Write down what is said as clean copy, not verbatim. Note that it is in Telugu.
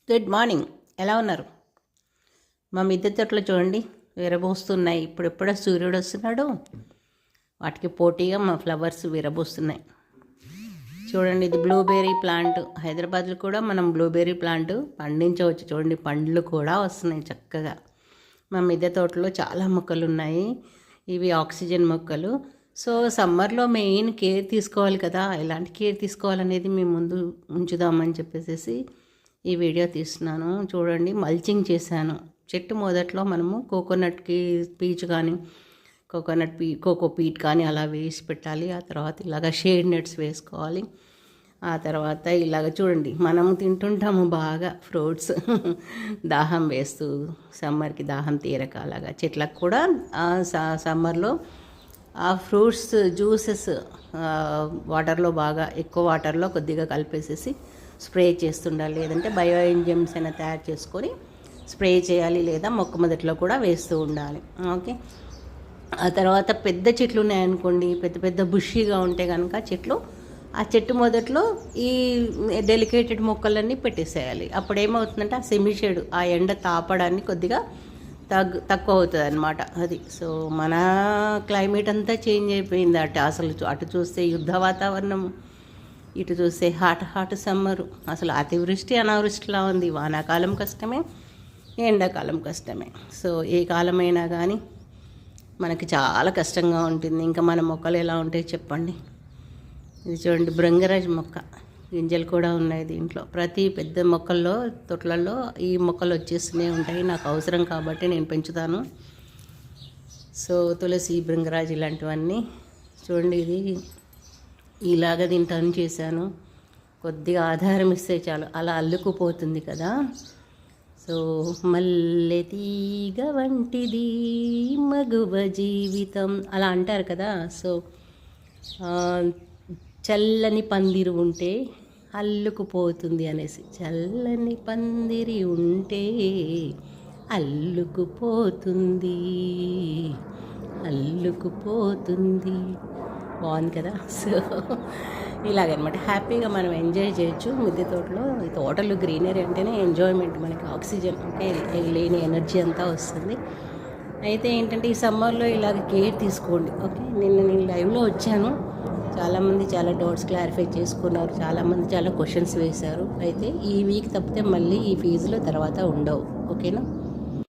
Good morning. ఎలా ఉన్నారు? మా మిద్దె తోటలో చూడండి విరబోస్తున్నాయి. ఇప్పుడెప్పుడో సూర్యుడు వస్తున్నాడు, వాటికి పోటీగా మా ఫ్లవర్స్ విరబోస్తున్నాయి. చూడండి, ఇది బ్లూబెర్రీ ప్లాంట్. హైదరాబాద్లో కూడా మనం బ్లూబెర్రీ ప్లాంట్ పండించవచ్చు. చూడండి, పండ్లు కూడా వస్తున్నాయి చక్కగా. మా మిద్దె తోటలో చాలా మొక్కలు ఉన్నాయి. ఇవి ఆక్సిజన్ మొక్కలు. సో సమ్మర్లో మెయిన్ కేర్ తీసుకోవాలి కదా, ఎలాంటి కేర్ తీసుకోవాలనేది మేము ముందు ఉంచుదామని చెప్పేసి ఈ వీడియో తీస్తున్నాను. చూడండి, మల్చింగ్ చేశాను. చెట్టు మొదట్లో మనము కోకోనట్కి పీచు కానీ కోకో పీట్ కానీ అలా వేసి పెట్టాలి. ఆ తర్వాత ఇలాగ షేడ్ నెట్స్ వేసుకోవాలి. ఆ తర్వాత ఇలాగ చూడండి, మనం తింటుంటాము బాగా ఫ్రూట్స్ దాహం వేస్తూ, సమ్మర్కి దాహం తీరక అలాగా చెట్లకు కూడా సమ్మర్లో ఆ ఫ్రూట్స్ జ్యూసెస్ వాటర్లో బాగా ఎక్కువ వాటర్లో కొద్దిగా కలిపేసేసి స్ప్రే చేస్తుండాలి. లేదంటే బయో ఎంజైమ్స్ అయినా తయారు చేసుకొని స్ప్రే చేయాలి, లేదా మొక్క మొదట్లో కూడా వేస్తూ ఉండాలి. ఓకే. ఆ తర్వాత పెద్ద చెట్లు ఉన్నాయనుకోండి, పెద్ద పెద్ద బుషీగా ఉంటే కనుక చెట్లు, ఆ చెట్టు మొదట్లో ఈ డెలికేటెడ్ మొక్కలన్నీ పెట్టేసేయాలి. అప్పుడు ఏమవుతుందంటే ఆ సెమీ షేడ్, ఆ ఎండ తాపడాన్ని కొద్దిగా తక్కువ అవుతుంది అన్నమాట. అది సో మన క్లైమేట్ అంతా చేంజ్ అయిపోయింది. అటు చూస్తే యుద్ధ వాతావరణం, ఇటు చూస్తే హాట్ సమ్మరు. అసలు అతివృష్టి అనావృష్టిలా ఉంది. వానాకాలం కష్టమే, ఎండాకాలం కష్టమే. సో ఏ కాలమైనా కానీ మనకి చాలా కష్టంగా ఉంటుంది. ఇంకా మన మొక్కలు ఎలా ఉంటాయి చెప్పండి. ఇది చూడండి, భృంగరాజ్ మొక్క, గింజలు కూడా ఉన్నాయి దీంట్లో. ప్రతి పెద్ద మొక్కల్లో తొట్లలో ఈ మొక్కలు వచ్చేస్తూనే ఉంటాయి. నాకు అవసరం కాబట్టి నేను పెంచుతాను. సో తులసి, భృంగరాజ్ ఇలాంటివన్నీ చూడండి. ఇది ఇలాగ దీన్ని టర్న్ చేశాను. కొద్దిగా ఆధారం ఇస్తే చాలు అలా అల్లుకుపోతుంది కదా. సో మల్లె తీగ వంటిది మగువ జీవితం అలా అంటారు కదా. సో చల్లని పందిరి ఉంటే అల్లుకుపోతుంది అనేసి, చల్లని పందిరి ఉంటే అల్లుకుపోతుంది, అల్లుకుపోతుంది. బాగుంది కదా. సో ఇలాగనమాట హ్యాపీగా మనం ఎంజాయ్ చేయొచ్చు మిద్దె తోటలో. ఈ తోటలు గ్రీనరీ అంటేనే ఎంజాయ్మెంట్, మనకి ఆక్సిజన్, ఓకే, లేని ఎనర్జీ అంతా వస్తుంది. అయితే ఏంటంటే ఈ సమ్మర్లో ఇలాగ కేర్ తీసుకోండి. ఓకే, నేను లైవ్లో వచ్చాను, చాలామంది చాలా డౌట్స్ క్లారిఫై చేసుకున్నారు, చాలామంది చాలా క్వశ్చన్స్ వేశారు. అయితే ఈ వీక్ తప్పితే మళ్ళీ ఈ ఫీజులో తర్వాత ఉండవు. ఓకేనా.